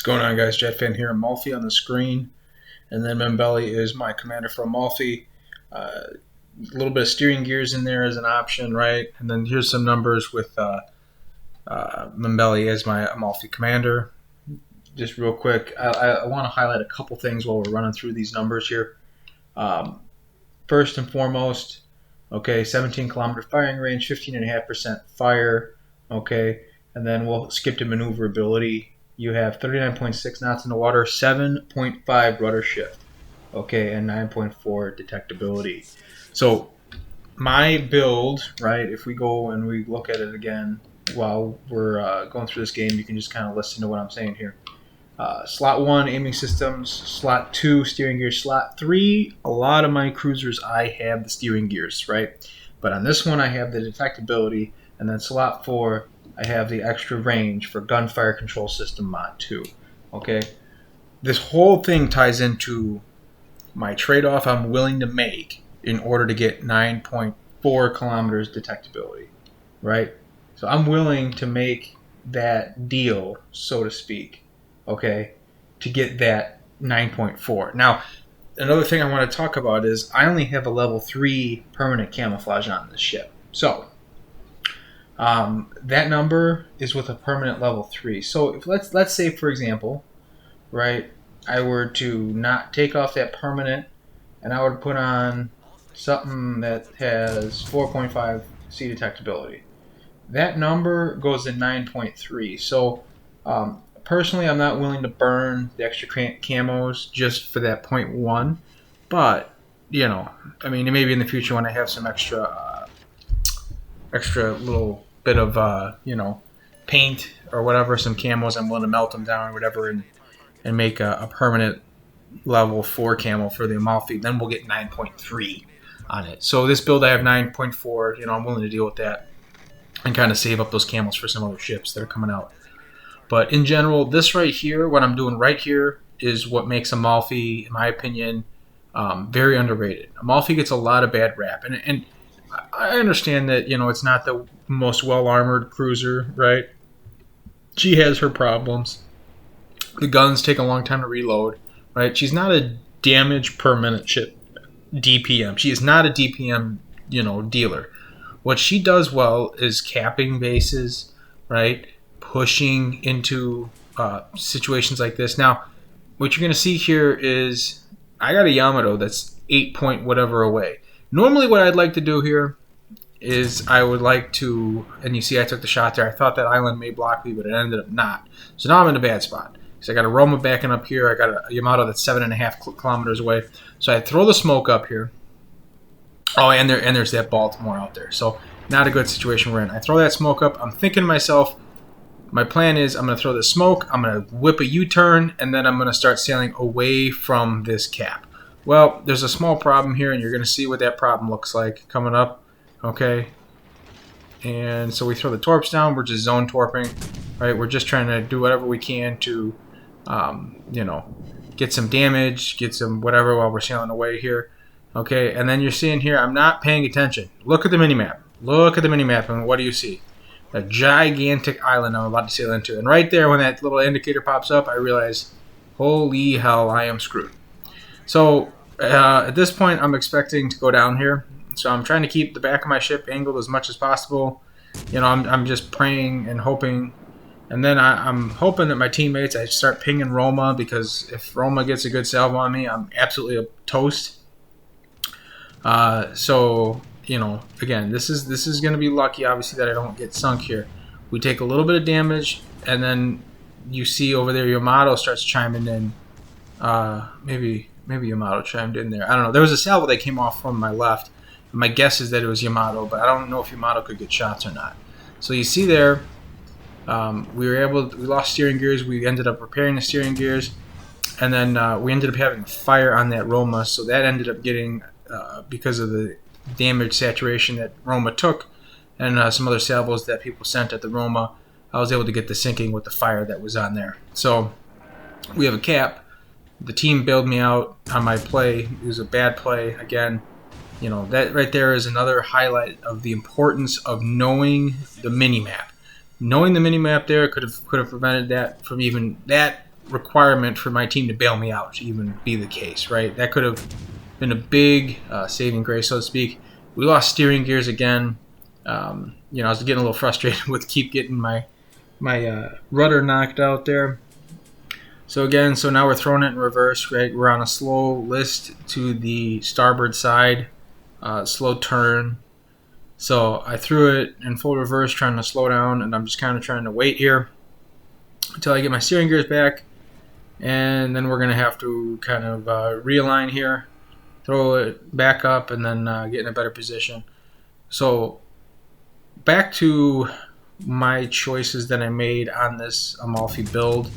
What's going on, guys? Jet Fan here. Amalfi on the screen, and then Membelli is my commander for Amalfi. A little bit of steering gears in there as an option, right? And then here's some numbers with Membelli as my Amalfi commander. Just real quick, I want to highlight a couple things while we're running through these numbers here. First and foremost, okay, 17 kilometer firing range, 15.5% fire, okay, and then we'll skip to maneuverability. You have 39.6 knots in the water, 7.5 rudder shift, okay, and 9.4 detectability. So my build, right, if we go and we look at it again while we're going through this game, you can just kind of listen to what I'm saying here. Slot 1, aiming systems. Slot 2, steering gears. Slot 3, a lot of my cruisers, I have the steering gears, right? But on this one, I have the detectability. And then slot 4, I have the extra range for gunfire control system mod 2. Okay? This whole thing ties into my trade-off I'm willing to make in order to get 9.4 kilometers detectability, right? So I'm willing to make that deal, so to speak, okay, to get that 9.4. Now, another thing I want to talk about is I only have a level 3 permanent camouflage on this ship. So, that number is with a permanent level 3. So, if let's say, for example, right, I were to not take off that permanent and I would put on something that has 4.5 C detectability. That number goes to 9.3. So, personally, I'm not willing to burn the extra camos just for that 0.1, but, you know, I mean, maybe in the future when I have some extra little bit of, paint or whatever, some camos, I'm willing to melt them down or whatever and make a permanent level 4 camo for the Amalfi. Then we'll get 9.3 on it. So this build I have 9.4, I'm willing to deal with that and kind of save up those camos for some other ships that are coming out. But in general, this right here, what I'm doing right here, is what makes Amalfi, in my opinion, very underrated. Amalfi gets a lot of bad rap. And I understand that, it's not the most well-armored cruiser, right? She has her problems. The guns take a long time to reload, right? She's not a damage per minute ship DPM. She is not a DPM, dealer. What she does well is capping bases, right? Pushing into situations like this. Now, what you're going to see here is I got a Yamato that's 8 point whatever away. Normally what I'd like to do here is I would like to, and you see I took the shot there. I thought that island may block me, but it ended up not. So now I'm in a bad spot. So I got a Roma backing up here. I got a Yamato that's 7.5 kilometers away. So I throw the smoke up here. Oh, and there's that Baltimore out there. So not a good situation we're in. I throw that smoke up. I'm thinking to myself, my plan is I'm going to throw the smoke, I'm going to whip a U-turn, and then I'm going to start sailing away from this cap. Well, there's a small problem here, and you're going to see what that problem looks like coming up, okay? And so we throw the torps down. We're just zone torping, right? We're just trying to do whatever we can to, get some damage, get some whatever while we're sailing away here, okay? And then you're seeing here, I'm not paying attention. Look at the minimap. Look at the minimap, and what do you see? A gigantic island I'm about to sail into. And right there, when that little indicator pops up, I realize, holy hell, I am screwed. So at this point, I'm expecting to go down here. So I'm trying to keep the back of my ship angled as much as possible. I'm just praying and hoping. And then I'm hoping that my teammates, I start pinging Roma, because if Roma gets a good salvo on me, I'm absolutely a toast. Again, this is going to be lucky, obviously, that I don't get sunk here. We take a little bit of damage, and then you see over there Yamato starts chiming in. Maybe Yamato chimed in there. I don't know. There was a salvo that came off from my left. My guess is that it was Yamato, but I don't know if Yamato could get shots or not. So you see there, we lost steering gears. We ended up repairing the steering gears, and then we ended up having a fire on that Roma, so that ended up getting, because of the damage saturation that Roma took and some other salvos that people sent at the Roma, I was able to get the sinking with the fire that was on there. So we have a cap. The team bailed me out on my play. It was a bad play. Again, that right there is another highlight of the importance of knowing the mini-map. Knowing the mini-map there could have prevented that from even that requirement for my team to bail me out to even be the case, right? That could have been a big saving grace, so to speak. We lost steering gears again. I was getting a little frustrated with keep getting my rudder knocked out there. So now we're throwing it in reverse, right? We're on a slow list to the starboard side, slow turn. So I threw it in full reverse, trying to slow down, and I'm just kind of trying to wait here until I get my steering gears back. And then we're going to have to kind of realign here, throw it back up, and then get in a better position. So back to my choices that I made on this Amalfi build.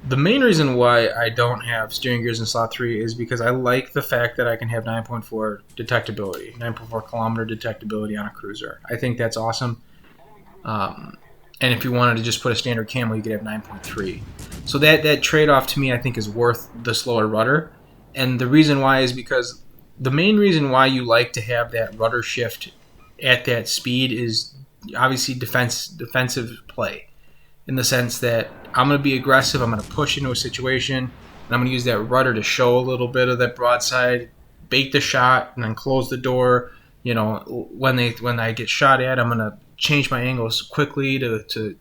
The main reason why I don't have steering gears in slot 3 is because I like the fact that I can have 9.4 detectability, 9.4 kilometer detectability on a cruiser. I think that's awesome. And if you wanted to just put a standard camo, you could have 9.3. So that trade-off to me, I think, is worth the slower rudder. And the reason why is because the main reason why you like to have that rudder shift at that speed is obviously defensive play, in the sense that I'm going to be aggressive, I'm going to push into a situation, and I'm going to use that rudder to show a little bit of that broadside, bait the shot, and then close the door. When I get shot at, I'm going to change my angles quickly to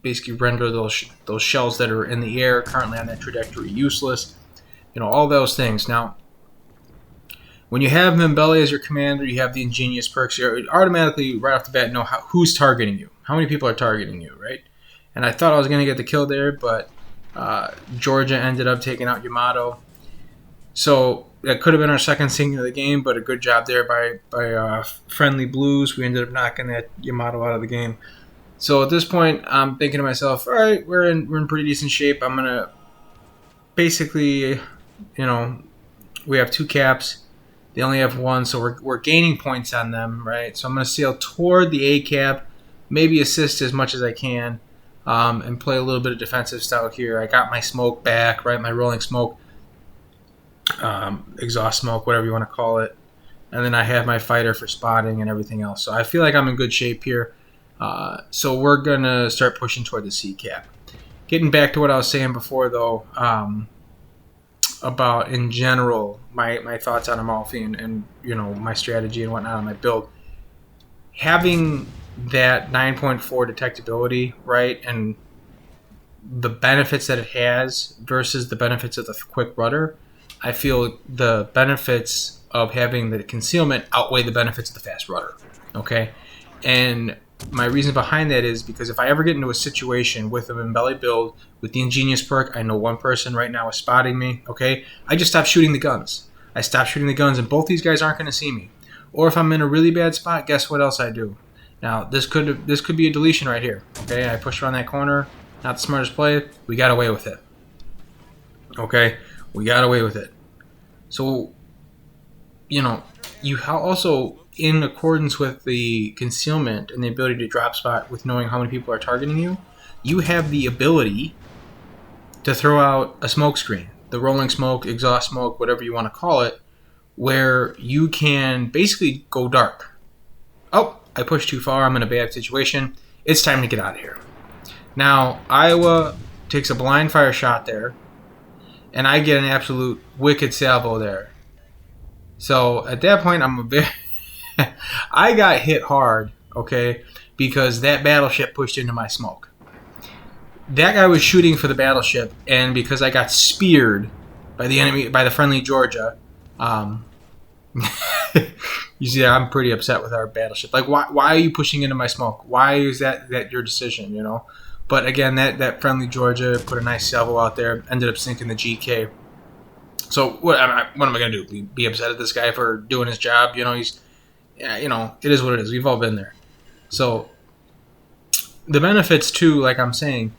basically render those shells that are in the air currently on that trajectory useless. All those things. Now, when you have Membele as your commander, you have the ingenious perks. You automatically, right off the bat, know who's targeting you. How many people are targeting you, right? And I thought I was going to get the kill there, but Georgia ended up taking out Yamato. So that could have been our second sinking of the game, but a good job there by Friendly Blues. We ended up knocking that Yamato out of the game. So at this point, I'm thinking to myself, all right, we're in pretty decent shape. I'm going to basically, we have 2 caps. They only have 1, so we're gaining points on them, right? So I'm going to sail toward the A cap, maybe assist as much as I can, and play a little bit of defensive style here. I got my smoke back, right? My rolling smoke, exhaust smoke, whatever you want to call it. And then I have my fighter for spotting and everything else. So I feel like I'm in good shape here. So we're going to start pushing toward the C cap. Getting back to what I was saying before, though, about in general my thoughts on Amalfi and my strategy and whatnot on my build. Having that 9.4 detectability, right, and the benefits that it has versus the benefits of the quick rudder, I feel the benefits of having the concealment outweigh the benefits of the fast rudder. Okay, and my reason behind that is because if I ever get into a situation with a Membele build with the ingenious perk, I know one person right now is spotting me, okay? I just stop shooting the guns. I stop shooting the guns, and both these guys aren't going to see me. Or if I'm in a really bad spot, guess what else I do? Now, this could be a deletion right here, okay? I pushed around that corner, not the smartest play. We got away with it, okay? We got away with it. So, you also, in accordance with the concealment and the ability to drop spot with knowing how many people are targeting you, you have the ability to throw out a smoke screen, the rolling smoke, exhaust smoke, whatever you want to call it, where you can basically go dark. Oh, I pushed too far. I'm in a bad situation. It's time to get out of here. Now, Iowa takes a blind fire shot there, and I get an absolute wicked salvo there. So at that point, I got hit hard, okay, because that battleship pushed into my smoke. That guy was shooting for the battleship, and because I got speared by the enemy, by the friendly Georgia, you see, I'm pretty upset with our battleship. Like, why are you pushing into my smoke? Why is that your decision, But again, that friendly Georgia put a nice salvo out there, ended up sinking the GK. So what am I going to do? Be upset at this guy for doing his job? It is what it is. We've all been there. So the benefits too, like I'm saying,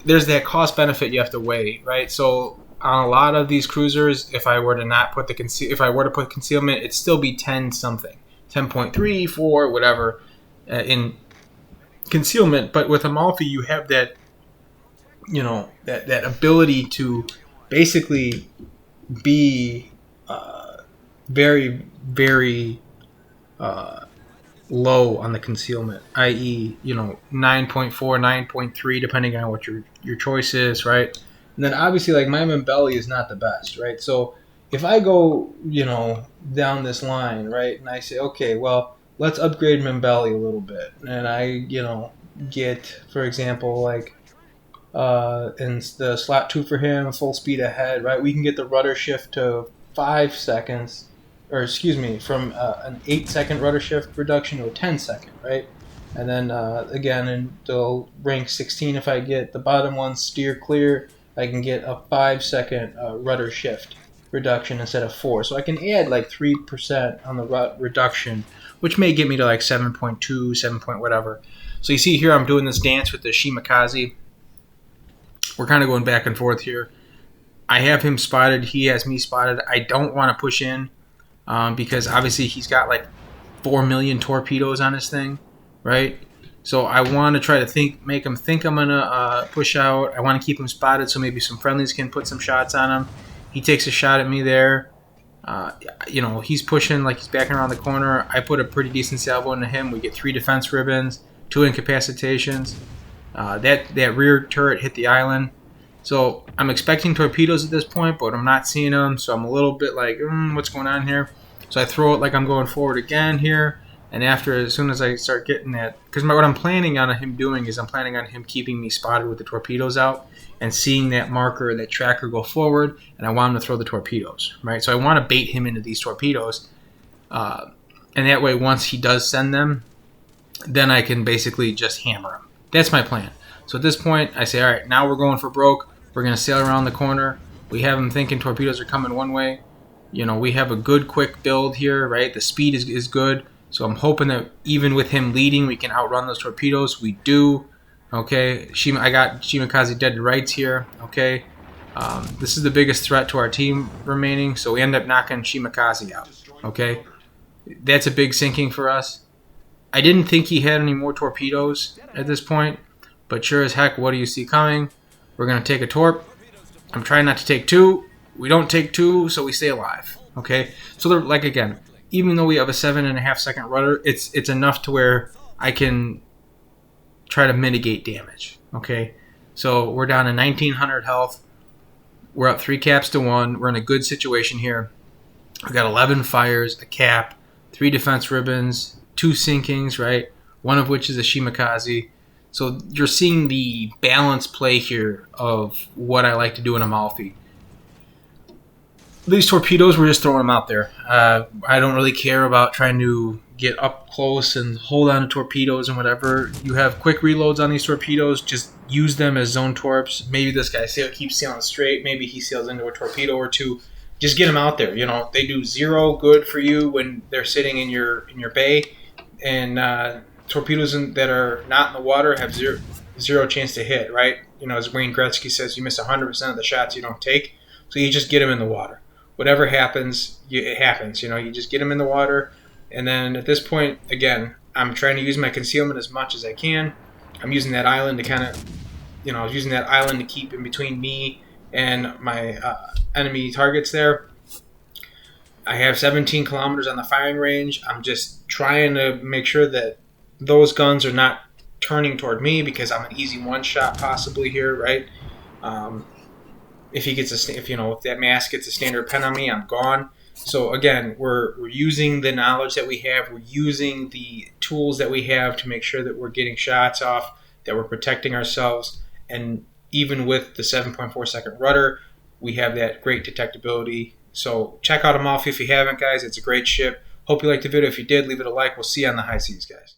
there's that cost benefit you have to weigh, right? So on a lot of these cruisers, if I were to put concealment, it'd still be 10 something, 10.3, 4, whatever, in concealment. But with Amalfi, you have that, that ability to basically be very, very low on the concealment, i.e., 9.4, 9.3, depending on what your choice is, right? And then obviously, like, my Membelli is not the best, right? So if I go, down this line, right, and I say, okay, well, let's upgrade Membelli a little bit, and I, get, for example, like, in the slot 2 for him, full speed ahead, right? We can get the rudder shift to 5 seconds, or excuse me, from an 8 second rudder shift reduction to a 10 second, right? And then again, in the rank 16, if I get the bottom one steer clear, I can get a 5 second rudder shift reduction instead of 4. So I can add like 3% on the reduction, which may get me to like 7.2, 7 point whatever. So you see here, I'm doing this dance with the Shimakaze. We're kind of going back and forth here. I have him spotted. He has me spotted. I don't want to push in because obviously he's got like 4 million torpedoes on his thing, right? So I want to try to make him think I'm going to push out. I want to keep him spotted so maybe some friendlies can put some shots on him. He takes a shot at me there. He's pushing like he's backing around the corner. I put a pretty decent salvo into him. We get 3 defense ribbons, 2 incapacitations. That rear turret hit the island. So I'm expecting torpedoes at this point, but I'm not seeing them. So I'm a little bit like, what's going on here? So I throw it like I'm going forward again here. And as soon as I start getting that, because what I'm planning on him doing is I'm planning on him keeping me spotted with the torpedoes out and seeing that marker, that tracker go forward, and I want him to throw the torpedoes, right? So I want to bait him into these torpedoes. And that way, once he does send them, then I can basically just hammer him. That's my plan. So at this point, I say, all right, now we're going for broke. We're going to sail around the corner. We have him thinking torpedoes are coming one way. We have a good quick build here, right? The speed is good. So I'm hoping that even with him leading, we can outrun those torpedoes. We do. Okay, I got Shimakaze dead to rights here. Okay, this is the biggest threat to our team remaining. So we end up knocking Shimakaze out. Okay, that's a big sinking for us. I didn't think he had any more torpedoes at this point, but sure as heck, what do you see coming? We're going to take a torp. I'm trying not to take 2. We don't take 2, so we stay alive. Okay, so they're like, again, even though we have a 7.5 second rudder, it's enough to where I can try to mitigate damage. Okay, so we're down to 1900 health. We're up 3 caps to 1. We're in a good situation here. We got 11 fires, a cap, 3 defense ribbons, 2 sinkings, right? One of which is a Shimakaze. So you're seeing the balance play here of what I like to do in Amalfi. These torpedoes, we're just throwing them out there. I don't really care about trying to get up close and hold on to torpedoes and whatever. You have quick reloads on these torpedoes. Just use them as zone torps. Maybe this guy keeps sailing straight. Maybe he sails into a torpedo or 2. Just get them out there. They do 0 good for you when they're sitting in your bay, and torpedoes that are not in the water have zero chance to hit. Right? As Wayne Gretzky says, you miss 100% of the shots you don't take. So you just get them in the water. Whatever happens, it happens. You just get them in the water. And then at this point, again, I'm trying to use my concealment as much as I can. I'm using that island to kind of, using that island to keep in between me and my enemy targets there. I have 17 kilometers on the firing range. I'm just trying to make sure that those guns are not turning toward me because I'm an easy one-shot possibly here, right? If that mask gets a standard pen on me, I'm gone. So again, we're using the knowledge that we have. We're using the tools that we have to make sure that we're getting shots off, that we're protecting ourselves. And even with the 7.4 second rudder, we have that great detectability. So check out Amalfi if you haven't, guys. It's a great ship. Hope you liked the video. If you did, leave it a like. We'll see you on the high seas, guys.